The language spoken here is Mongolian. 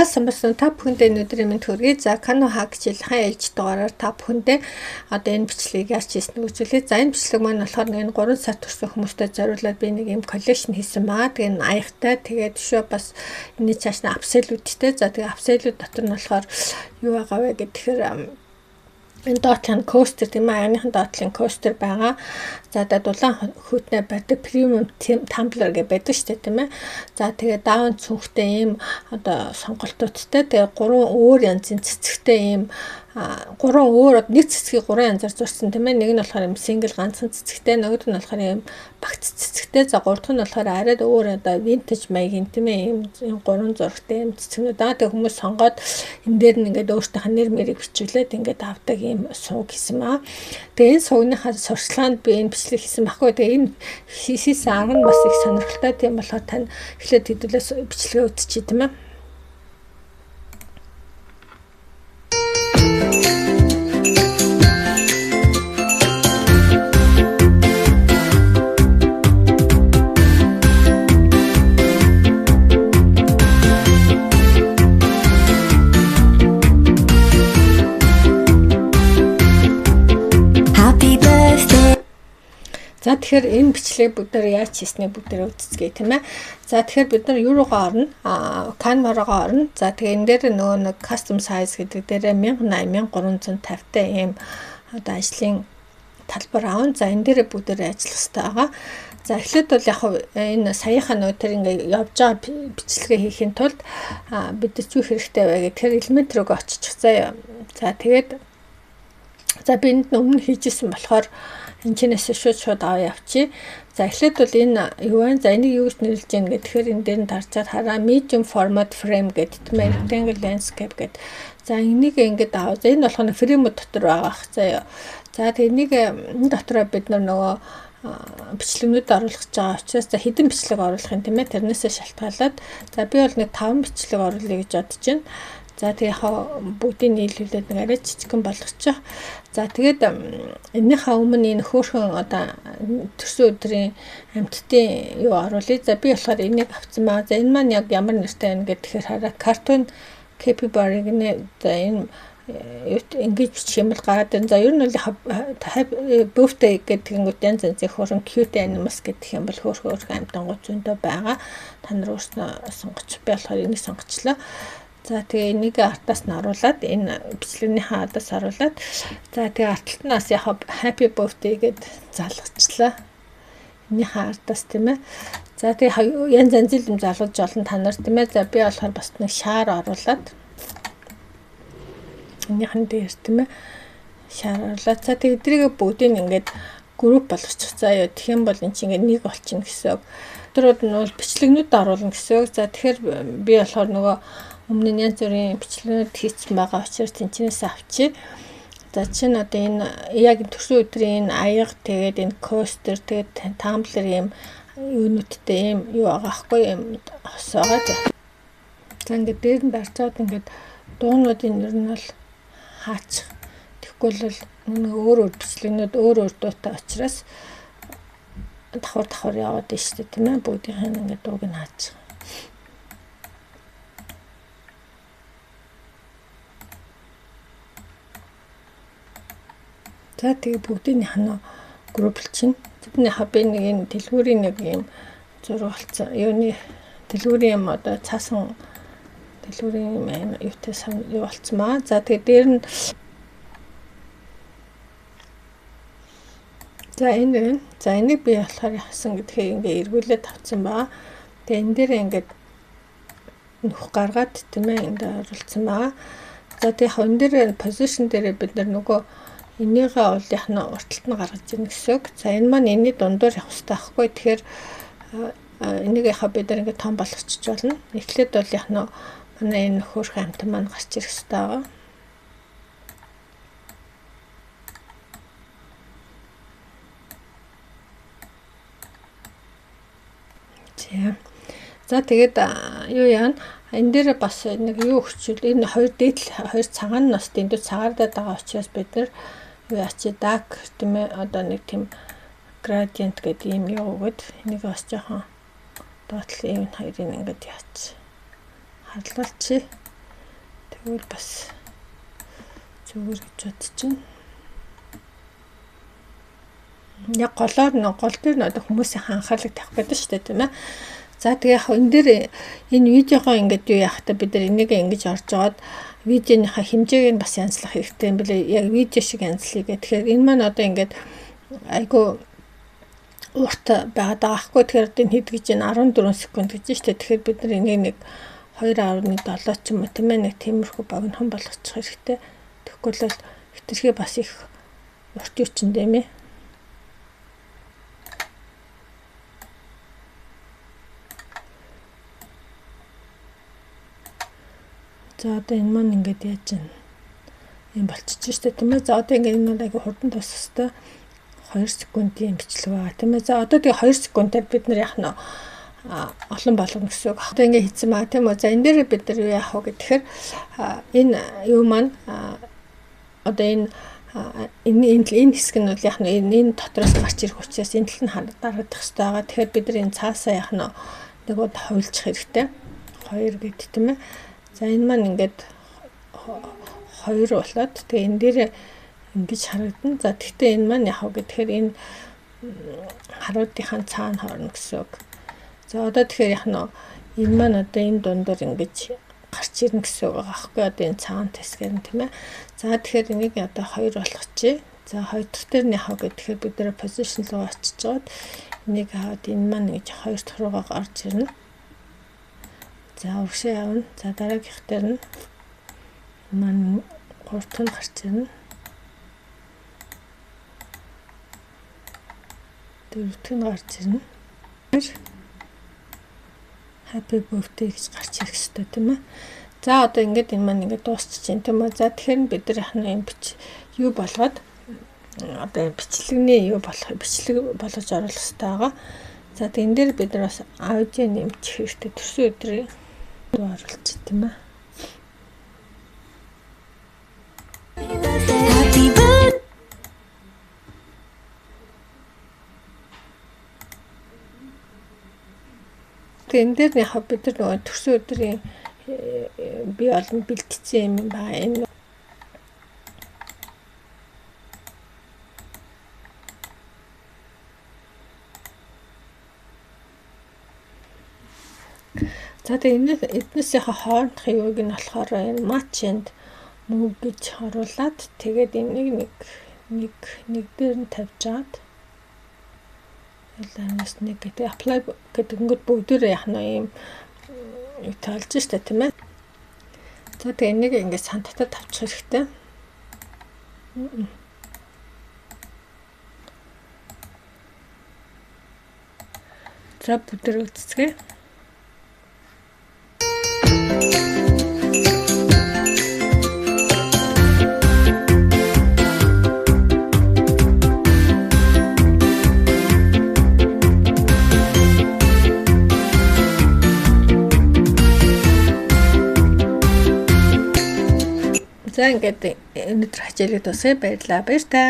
Самбасан та бүхэндээ өнөөдрийн мэнд хүргэе. За Canon hack хичээлийнхаа ээлж дугаараар та бүхэндээ одоо энэ бичлэгийг яаж хийснэг үзүүлээ. За энэ бичлэг маань болохоор нэг 3 сар төрсөн хүмүүстэй зориулаад би нэг юм коллекшн хийсэн маа. Тэгээ энэ аягтай тэгээд шүү бас энэ цааш нь апсэлүүдтэй. За тэгээ апсэлүүд дотор нь болохоор юу байгаа вэ гэхээр энэ доотлын костер тийм ээ, агныхан доотлын костер байгаа. За дулаан хөтнө байдаг премиум тамблер гэж байдаг шүү дээ тийм ээ. За тэгээ даун цүнхтэй ийм одоо сонголтуудтай тэгээ 3 өөр янзын цэцэгтэй ийм 3 өөр нэг цэцгийг 3 янзаар зурсан тийм ээ. Нэг нь болохоор юм сингл ганцхан цэцэгтэй, нөгөөд нь болохоор юм багц цэцэгтэй. За гурав дахь нь болохоор арайд өөр одоо винтаж маягийн тийм ээ. Ийм 3 зурагтай юм цэцгнүүд аа. Тэгээ хүмүүс сонгоод энэ дээр нь ингээд өөртөөх нэр мэрийг бичүүлээд ингээд авдаг юм сууг хийсэн маа. Тэгээ энэ суугныхаа сурчлаганд би энэ бичлэг хийсэн баггүй. Тэгээ энэ хийсэн арга нь бас их сонирхолтой тийм болохоор тань эхлээд хэдүүлээс бичлэгээ үзчихье тийм ээ. За тэгэхээр энэ бичлэгийг бүгдээр яаж хийснийг бүгдээр үзцгээе тийм ээ. За тэгэхээр бид нар юу руугаа орно? Canva руугаа орно. За тэгээ энэ дээр нөгөө нэг custom size гэдэг дээрээ 1080 1350 та ийм одоо ажлын талбар аав. За энэ дээр бүгдээр ажиллах хэрэгтэй байгаа. За эхлээд бол яг энэ саяхан нөгөө тэр ингээ явж байгаа бичлэгээ хийхин тулд бидэд юу хэрэгтэй вэ гэхээр элемент рүү очих заяа. За тэгээд за би энд өмнө хийжсэн болохоор энэчнээс шууд аваа явчих. За эхлээд бол энэ юу вэ? За энийг юу гэж нэрлэж гин гэхээр энэ дээр нь тарчаад хараа medium format frame гэдэг тийм ээ. Rectangle landscape гэдэг. За энийг ингээд аваа. За энэ болохоор фреймүүд дотор байгаа ах заяа. За тэгээ энийг энэ дотроо бид нөгөө бичлэгнүүд оруулах гэж байгаа учраас за хэдэн бичлэг оруулах юм тийм ээ. Тэрнээсээ шалтгаалаад за би бол нэг 5 бичлэг оруулъя гэж бодож байна. За тэгээ яг бүгдийг нийлүүлээд нэг арай жижигхэн болгочих. За тэгээд энэхээ өмнө энэ хөөрхөн одоо төрсөн өдрийн амьтдын юу оруулъя. За би болохоор энийг авсан маа. За энэ маань яг ямар нэртэй байна гэхээр хараа cartoon capybara гэнэ. За энэ ингэж бичих юм бол гараад байна. За ер нь бол birthday гэдэг нь янз янзын хөөрхөн cute animals гэдэг юм бол хөөрхөн амьтангууд зөндөө байгаа. Та нар өөрснөө сонгоч. Би болохоор энийг сонгочлоо. За тэгээ энийг артаас нь оруулаад энэ бичлэгнийхээ адаас оруулаад за тэгээ артталтнаас яг happy birthday гэд залгачлаа. Энийхээ артаас тийм ээ. За тэгээ янз янзын юм залгаж олон та нар тийм ээ. За би болохоор бас нэг шаар оруулаад энийхэн дээр тийм ээ. Шаар оруулаад за тэгээ эдрийг бүгдийг ингээд групп болгочих заяа. Тэгэх юм бол эн чинь ингээд нэг болчихно гэсэн үг. Өдрүүд нь бол бичлэгнүүд оруулна гэсэн үг. За тэгэхээр би болохоор нөгөө өмнө нь янз бүрийн бичлэгүүд хийсэн байгаа учраас тэнцнээс авчи. За чинь одоо энэ яг төрсөн өдрийн аяга тэгээд энэ костер тэгээд тамблер юм юунуудтай юм юу байгаа хгүй юм хосоогоо. За ингээд дээр нь дарчаад ингээд дуунуудын нэр нь бол хаачих. Тэгэхгүй бол нэг өөр бичлэгнүүд өөр дуутай учраас давхар яваад байна шүү дээ тийм ээ. Бүгдийн ингээд дууг нь хаачих. За тэгээ бүгдийнх нь групплж чинь. Тэдний хабы нэг энэ дэлгүүрийн нэг юм зураг болсон. Юуны дэлгүүрийн юм одоо цаасан дэлгүүрийн юм юутай юу болсон маа. За тэгээ дээр нь за энэ за энийг би болохоор яасан гэдгээ ингээ эргүүлээд авсан баа. Тэгээ энэ дээр ингээд нөх гаргаад тийм ээ ингээ оруулсан баа. За тэгээ энэ дээр position дээр бид нөгөө энийгээ бол яг нь урталт нь гаргаж ирнэ гэсэн үг. За энэ маань энэний дундуур явах хэрэгтэй байхгүй. Тэгэхээр энийг яхаа бид нар ингээд том болгочих болно. Эхлээд бол яг нь манай энэ хөөрхөн амтан маань гарч ирэх хэрэгтэй байгаа. За тэгээд юу яана? Энэ дээр бас нэг юу өгчүүл энэ хоёр дээдл хоёр цагаан нь бас дэндүү цагаардаад байгаа учраас бид нар юу ячи dark тийм ээ одоо нэг тийм gradient гэдэг юм юу өгöd энийг бас жоохон доотлын энэ хоёрыг ингээд яач харлуулчих. тэгвэл бас зүгээр гэж бодчихно. Яг гол дээр нь одоо хүмүүсийн анхаарлыг тавих гэдэг шүү дээ, тийм ээ. За тэгээ яг энэ дээр энэ видеогоо ингээд юу яах та бид нар энийг ингэж орж аваад видеоныхаа хэмжээг нь бас янзлах хэрэгтэй юм билээ. Яг видео шиг янзлая гэх. Тэгэхээр энэ маань одоо ингээд айгу урт байгаад байгаа хгүй. Тэгэхээр энэ хэд гэж энэ 14 секунд гэж штэ. Тэгэхээр бид нар энийг нэг 2.7 ч юм уу тийм ээ нэг тиймэрхүү богинохон болгочих хэрэгтэй. Тэгэхгүй л хэтэрхий бас их урт юучин дэмэ. За одоо энэ маань ингээд яаж юм болчихж штэ тийм ээ. За одоо ингээд энэ айгу хурдан тусахтай 2 секундын бичлэг байгаа тийм ээ. За одоо тэгээ 2 секундаар бид нар яах нь олон болгоно гэсэн үг. Одоо ингээд хийсэн байгаа тийм үү. За энэ дээр бид нар юу яах вэ гэхээр энэ юу маань одоо энэ хэсэг нь бол яах нь энэ дотроос гарч ирэх учраас энэ тал нь дарагдах хэрэгтэй байгаа. Тэгэхээр бид нар энэ цаасаа яах нь нэг удаа хуйлчих хэрэгтэй. 2 гэд тийм ээ. За энэ маань ингээд 2 болоод тэгээ энэ дээр ингэж харагдана. За тэгтээ энэ маань яах вэ гэхээр энэ харуудынхаа цаана хорно гэсэн үг. За одоо тэгэхээр яах нь энэ маань одоо энэ дундор ингэж гарч ирнэ гэсэн үг байгаа байхгүй одоо энэ цаана тэсгэр нь тийм ээ. За тэгэхээр энийг одоо 2 болгочихъя. За 2 дахь дээр нь яах вэ гэхээр бид нэр position руу очиж жоод энийг хаад энэ маань ингэж 2 дахь руугаа гарч ирнэ. За урагшаа явна. За дараагийнх дээр нь маань 3 дахь нь гарч ирнэ. 4 дахь нь гарч ирнэ. Happy birthday гэж гарч ирэх хэрэгтэй тийм ээ. За одоо ингээд энэ маань ингээд дуусчихжээ тийм үү. За тэгэхээр бид нар яхна юм юу болгоод одоо бичлэгний юу болох бичлэг болгож оруулах хэрэгтэй байгаа. За тэг энэ дээр бид нар бас аудио нэмчих хэрэгтэй. Төрсөн өдрийн оруулчих тийм ээ. Энэ дээр яг бид нар нөгөө төрсөн өдрийн би олон бэлтгэсэн юм байна. Энэ за тэгээ эднээсийнхээ хоорондох юуг нь болохоор энэ match and move гэж оруулаад тэгээд энийг нэг дээр нь тавьж аваад ялаас нэг гэдэг apply гэдэг ингээд бүгдээрээ яах нь юм таалж штэ тийм ээ. За тэгээ энийг ингээд сантатаа тавьчих хэрэгтэй. За бүдэр үзцгээ. За ингээд өнөөдөр хичээлээ дуусгая. Баярлалаа. Баяр таа.